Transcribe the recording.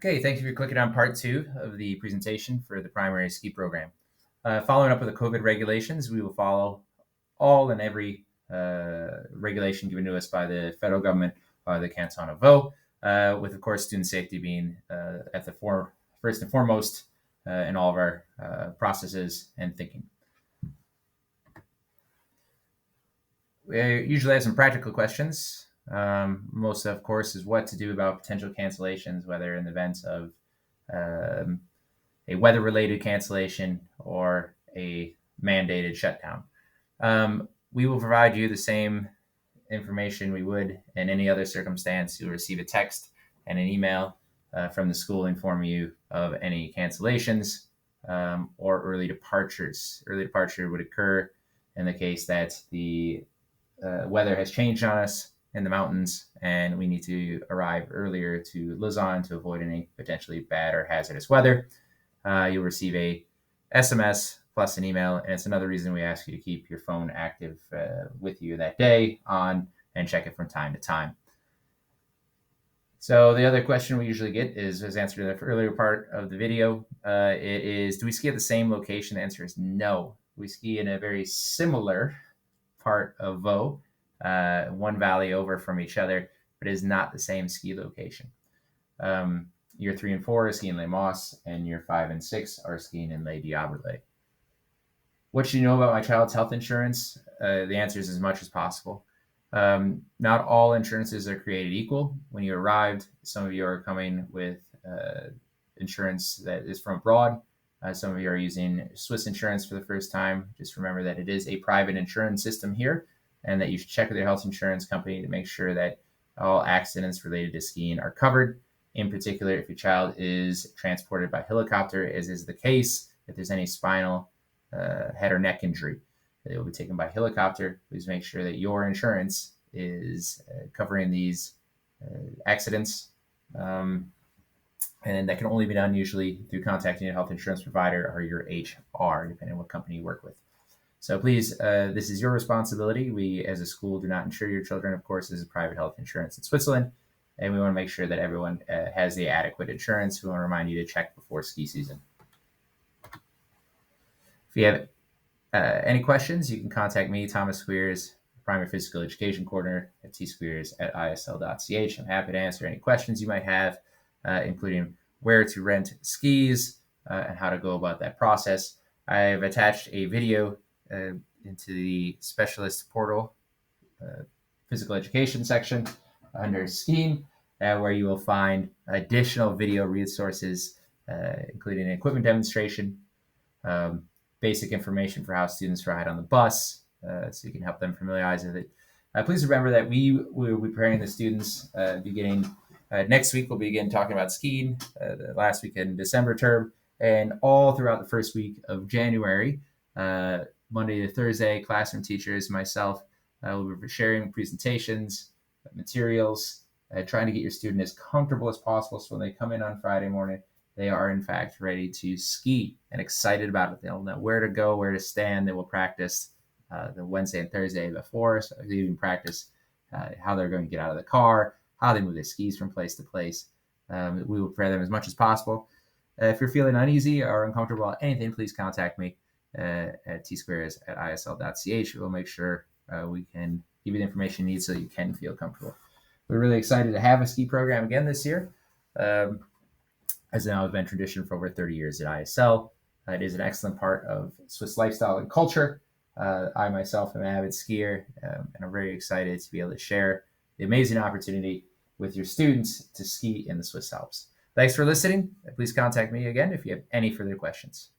Okay, thank you for clicking on part two of the presentation for the primary ski program. Following up with the COVID regulations, we will follow all and every regulation given to us by the federal government, by the Canton of Vaud, with, of course, student safety being at the first and foremost in all of our processes and thinking. We usually have some practical questions. Most, of course, is what to do about potential cancellations, whether in the event of um, a weather related cancellation or a mandated shutdown. We will provide you the same information we would in any other circumstance. You'll receive a text and an email from the school informing you of any cancellations or early departures. Early departure would occur in the case that the weather has changed on us in the mountains and we need to arrive earlier to Lausanne to avoid any potentially bad or hazardous weather. You'll receive a SMS plus an email, and it's another reason we ask you to keep your phone active with you that day on and check it from time to time. So the other question we usually get is answered in the earlier part of the video. It is, do we ski at the same location? The answer is no. We ski in a very similar part of Vaud, one valley over from each other, but it is not the same ski location. Year 3 and 4 are skiing Les Moss, and year 5 and 6 are skiing in Les Diablilets. What should you know about my child's health insurance? The answer is as much as possible. Not all insurances are created equal. When you arrived, some of you are coming with insurance that is from abroad. Some of you are using Swiss insurance for the first time. Just remember that it is a private insurance system here and that you should check with your health insurance company to make sure that all accidents related to skiing are covered. In particular, if your child is transported by helicopter, as is the case, if there's any spinal, head or neck injury, they will be taken by helicopter. Please make sure that your insurance is covering these accidents. And that can only be done usually through contacting your health insurance provider or your HR, depending on what company you work with. So please, this is your responsibility. We, as a school, do not insure your children. Of course, this is private health insurance in Switzerland, and we want to make sure that everyone has the adequate insurance. We want to remind you to check before ski season. If you have any questions, you can contact me, Thomas Squeers, Primary Physical Education Coordinator at tsqueers@isl.ch. I'm happy to answer any questions you might have, including where to rent skis and how to go about that process. I've attached a video into the specialist portal physical education section under skiing, where you will find additional video resources, including an equipment demonstration, basic information for how students ride on the bus, so you can help them familiarize with it. Please remember that we will be preparing the students beginning next week. We'll begin talking about skiing, the last week in December term, and all throughout the first week of January, Monday to Thursday, classroom teachers, myself, will be sharing presentations, materials, trying to get your student as comfortable as possible so when they come in on Friday morning, they are in fact ready to ski and excited about it. They'll know where to go, where to stand. They will practice the Wednesday and Thursday before, so they even practice how they're going to get out of the car, how they move their skis from place to place. We will prepare them as much as possible. If you're feeling uneasy or uncomfortable about anything, please contact me at tsquares@isl.ch. We'll make sure we can give you the information you need so you can feel comfortable. We're really excited to have a ski program again this year. As now has been tradition for over 30 years at ISL. It is an excellent part of Swiss lifestyle and culture. I myself am an avid skier, and I'm very excited to be able to share the amazing opportunity with your students to ski in the Swiss Alps. Thanks for listening. Please contact me again if you have any further questions.